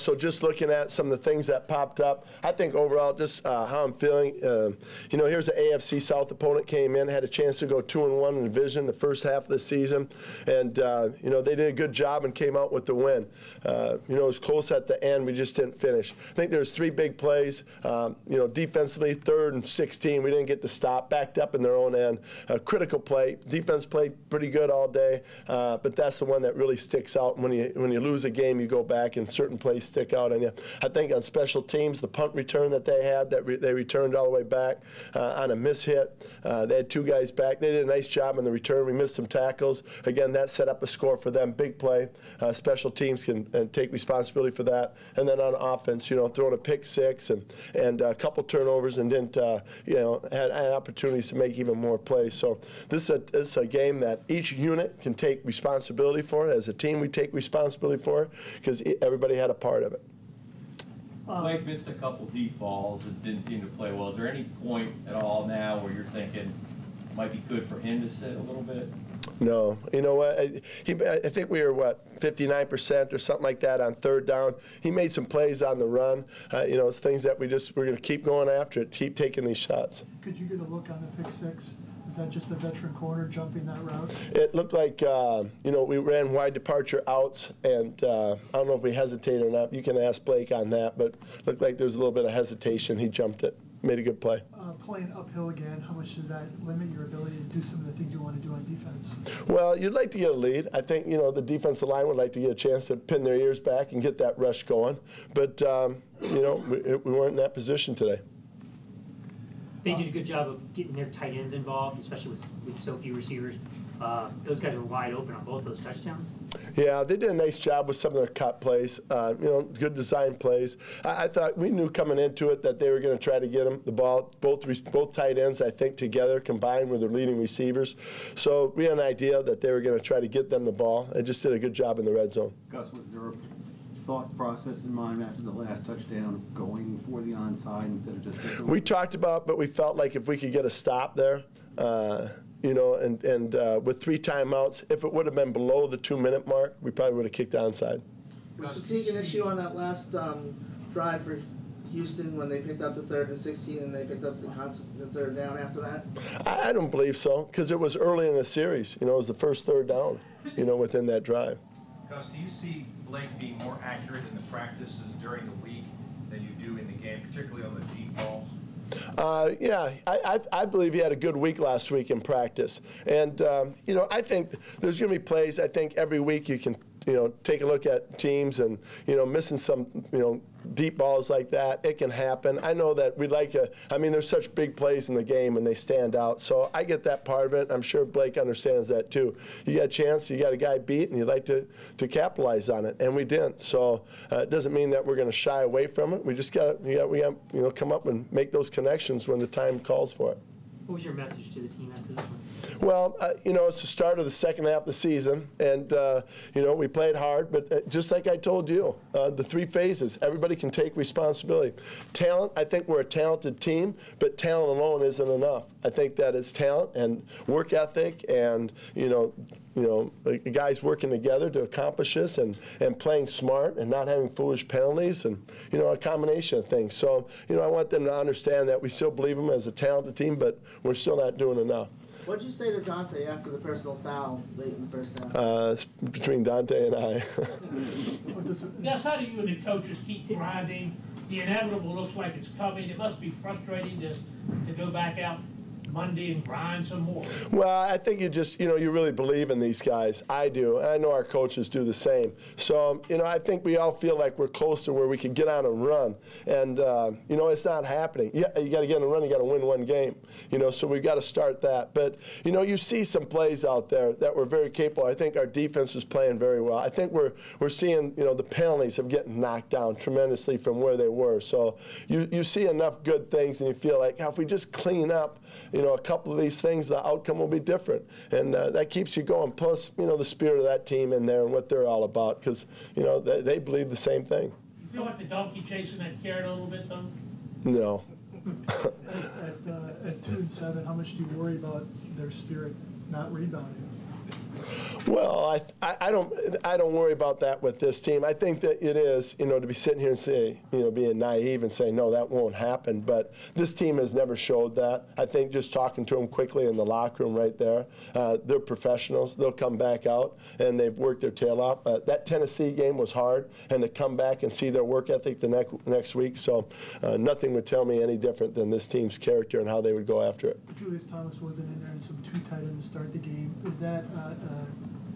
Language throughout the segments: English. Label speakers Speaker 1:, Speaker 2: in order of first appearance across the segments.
Speaker 1: So just looking at some of the things that popped up, I think overall just how I'm feeling. Here's an AFC South opponent came in, had a chance to go 2-1 in the division the first half of the season, and they did a good job and came out with the win. It was close at the end, we just didn't finish. I think there's 3 big plays. Defensively, 3rd and 16, we didn't get to stop, backed up in their own end. A critical play. Defense played pretty good all day, but that's the one that really sticks out. When you lose a game, you go back and certain plays stick out on you. I think on special teams, the punt return that they had, they returned all the way back on a miss hit. They had 2 guys back. They did a nice job on the return. We missed some tackles. Again, that set up a score for them. Big play. Special teams can take responsibility for that. And then on offense, throwing a pick 6 and a couple turnovers and didn't, had opportunities to make even more plays. So this is a game that each unit can take responsibility for. As a team, we take responsibility for because everybody had a part of it.
Speaker 2: Blake missed a couple deep balls that didn't seem to play well. Is there any point at all now where you're thinking it might be good for him to sit a little bit?
Speaker 1: No. You know what? I think we were, 59% or something like that on 3rd down. He made some plays on the run. It's things that we're going to keep going after it, keep taking these shots.
Speaker 3: Could you get a look on the pick 6? Is that just a veteran corner jumping that route?
Speaker 1: It looked like, we ran wide departure outs, and I don't know if we hesitated or not. You can ask Blake on that, but it looked like there was a little bit of hesitation. He jumped it, made a good play.
Speaker 3: Playing uphill again, how much does that limit your ability to do some of the things you want to do on defense?
Speaker 1: Well, you'd like to get a lead. I think, the defensive line would like to get a chance to pin their ears back and get that rush going. But, we weren't in that position today.
Speaker 4: They did a good job of getting their tight ends involved, especially with so few receivers. Those guys were wide open on both those touchdowns.
Speaker 1: Yeah, they did a nice job with some of their cut plays, good design plays. I thought we knew coming into it that they were going to try to get them the ball, both tight ends, I think, together, combined with their leading receivers. So we had an idea that they were going to try to get them the ball. They just did a good job in the red zone.
Speaker 5: Gus, was there a thought process in mind after the last touchdown of going for the onside instead of just...
Speaker 1: We talked about, but we felt like if we could get a stop there, with 3 timeouts, if it would have been below the 2-minute mark, we probably would have kicked onside.
Speaker 6: Was fatigue an issue on that last drive for Houston when they picked up the 3rd and 16 and they picked up the 3rd down after that?
Speaker 1: I don't believe so, because it was early in the series. It was the first 3rd down, within that drive.
Speaker 7: Gus, do you see Blake being more accurate in the practices during the week than you do in the game, particularly on the deep balls?
Speaker 1: Yeah, I believe he had a good week last week in practice. And, I think there's going to be plays, I think, every week you can, take a look at teams and, missing some, deep balls like that. It can happen. I know that we'd like there's such big plays in the game and they stand out. So I get that part of it. I'm sure Blake understands that too. You got a chance, you got a guy beat, and you'd like to capitalize on it, and we didn't. So it doesn't mean that we're going to shy away from it. We just got to come up and make those connections when the time calls for it.
Speaker 4: What was your message to the team after this one?
Speaker 1: Well, it's the start of the second half of the season, and, we played hard, but just like I told you, the 3 phases, everybody can take responsibility. Talent, I think we're a talented team, but talent alone isn't enough. I think that it's talent and work ethic and, guys working together to accomplish this and playing smart and not having foolish penalties and, a combination of things. So, I want them to understand that we still believe them as a talented team, but we're still not doing enough.
Speaker 6: What did you say to Dante after the personal foul late in the first half?
Speaker 1: It's between Dante and I.
Speaker 8: Gus, how do you and the coaches keep grinding? The inevitable looks like it's coming. It must be frustrating to go back out Monday and grind some more.
Speaker 1: Well, I think you just, you really believe in these guys. I do, and I know our coaches do the same. So, I think we all feel like we're close to where we can get on and run. And, it's not happening. You got to get on and run. You got to win one game. So we've got to start that. But, you see some plays out there that were very capable. I think our defense is playing very well. I think we're seeing, the penalties of getting knocked down tremendously from where they were. So you see enough good things, and you feel like, if we just clean up, a couple of these things, the outcome will be different. And that keeps you going. Plus, the spirit of that team in there and what they're all about, because, they believe the same thing.
Speaker 8: You feel like the donkey chasing that carrot a little bit, though?
Speaker 1: No.
Speaker 3: At 2-7, how much do you worry about their spirit not rebounding?
Speaker 1: Well, I don't worry about that with this team. I think that it is, to be sitting here and say, being naive and saying, no, that won't happen. But this team has never showed that. I think just talking to them quickly in the locker room right there, they're professionals. They'll come back out, and they've worked their tail off. That Tennessee game was hard, and to come back and see their work ethic the next week, so nothing would tell me any different than this team's character and how they would go after it.
Speaker 3: Julius Thomas wasn't in there, and some too tight end to start the game. Is that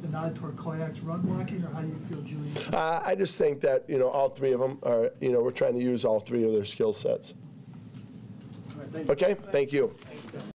Speaker 3: the nod toward Koyak's run blocking, or how do you feel, Julius?
Speaker 1: I just think that, all three of them are, we're trying to use all three of their skill sets.
Speaker 5: All right, thank you.
Speaker 1: Okay, thank you.